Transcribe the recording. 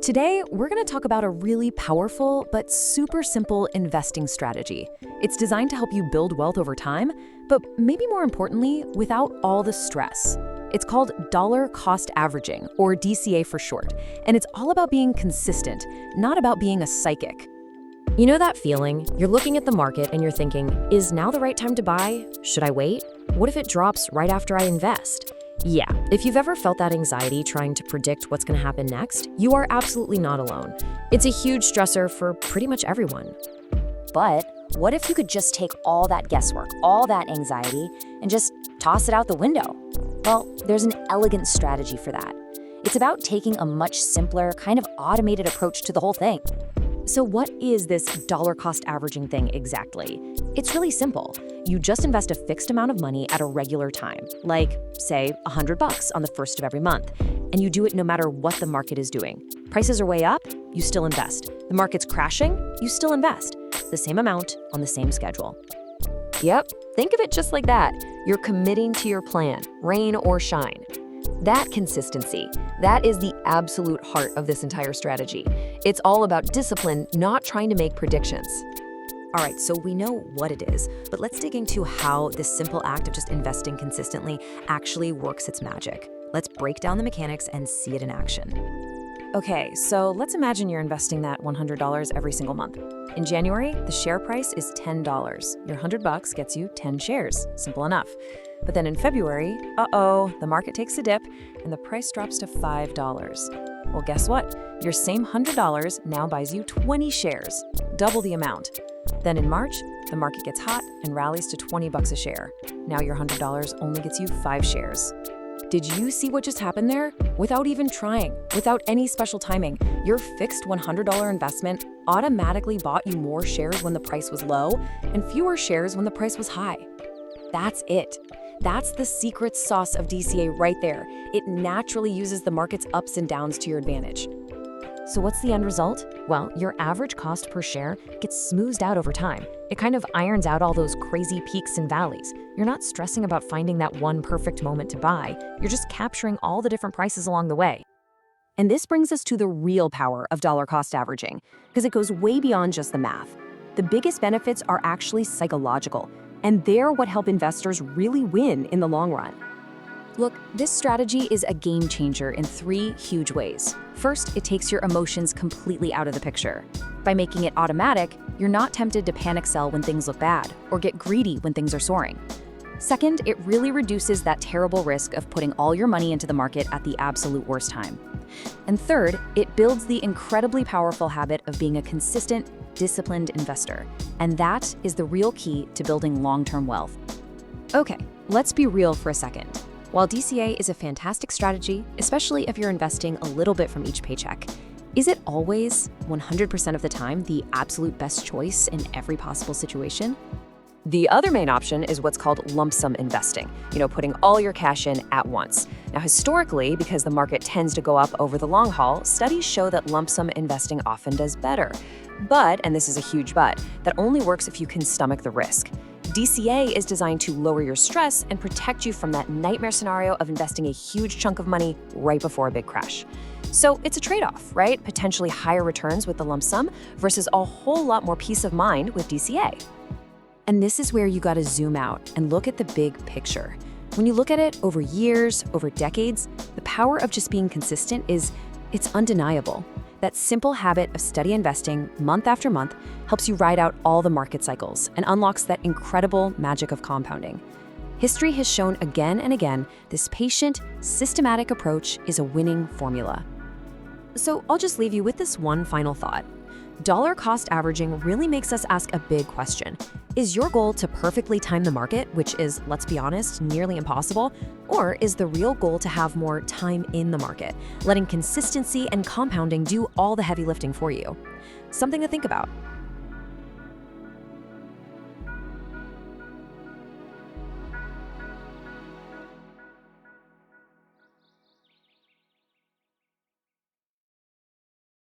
Today, we're going to talk about a really powerful but super simple investing strategy. It's designed to help you build wealth over time, but maybe more importantly, without all the stress. It's called dollar cost averaging, or DCA for short, and it's all about being consistent, not about being a psychic. You know that feeling? You're looking at the market and you're thinking, is now the right time to buy? Should I wait? What if it drops right after I invest? Yeah, if you've ever felt that anxiety trying to predict what's going to happen next, you are absolutely not alone. It's a huge stressor for pretty much everyone. But what if you could just take all that guesswork, all that anxiety, and just toss it out the window? Well, there's an elegant strategy for that. It's about taking a much simpler, kind of automated approach to the whole thing. So what is this dollar cost averaging thing exactly? It's really simple. You just invest a fixed amount of money at a regular time, like, say, $100 on the first of every month, and you do it no matter what the market is doing. Prices are way up, you still invest. The market's crashing, you still invest. The same amount on the same schedule. Yep, think of it just like that. You're committing to your plan, rain or shine. That consistency, that is the absolute heart of this entire strategy. It's all about discipline, not trying to make predictions. All right, so we know what it is, but let's dig into how this simple act of just investing consistently actually works its magic. Let's break down the mechanics and see it in action. Okay, so let's imagine you're investing that $100 every single month. In January, the share price is $10. Your $100 gets you 10 shares. Simple enough. But then in February, the market takes a dip and the price drops to $5. Well, guess what? Your same $100 now buys you 20 shares, double the amount. Then in March, the market gets hot and rallies to $20 a share. Now your $100 only gets you 5 shares. Did you see what just happened there? Without even trying, without any special timing, your fixed $100 investment automatically bought you more shares when the price was low and fewer shares when the price was high. That's it. That's the secret sauce of DCA right there. It naturally uses the market's ups and downs to your advantage. So what's the end result? Well, your average cost per share gets smoothed out over time. It kind of irons out all those crazy peaks and valleys. You're not stressing about finding that one perfect moment to buy. You're just capturing all the different prices along the way. And this brings us to the real power of dollar cost averaging, because it goes way beyond just the math. The biggest benefits are actually psychological, and they're what help investors really win in the long run. Look, this strategy is a game changer in 3 huge ways. First, it takes your emotions completely out of the picture. By making it automatic, you're not tempted to panic sell when things look bad or get greedy when things are soaring. Second, it really reduces that terrible risk of putting all your money into the market at the absolute worst time. And third, it builds the incredibly powerful habit of being a consistent, disciplined investor. And that is the real key to building long-term wealth. Okay, let's be real for a second. While DCA is a fantastic strategy, especially if you're investing a little bit from each paycheck, is it always, 100% of the time, the absolute best choice in every possible situation? The other main option is what's called lump sum investing, putting all your cash in at once. Now, historically, because the market tends to go up over the long haul, studies show that lump sum investing often does better. But, and this is a huge but, that only works if you can stomach the risk. DCA is designed to lower your stress and protect you from that nightmare scenario of investing a huge chunk of money right before a big crash. So it's a trade-off, right? Potentially higher returns with the lump sum versus a whole lot more peace of mind with DCA. And this is where you gotta zoom out and look at the big picture. When you look at it over years, over decades, the power of just being consistent it's undeniable. That simple habit of steady investing month after month helps you ride out all the market cycles and unlocks that incredible magic of compounding. History has shown again and again this patient, systematic approach is a winning formula. So I'll just leave you with this one final thought. Dollar cost averaging really makes us ask a big question. Is your goal to perfectly time the market, which is, let's be honest, nearly impossible? Or is the real goal to have more time in the market, letting consistency and compounding do all the heavy lifting for you? Something to think about.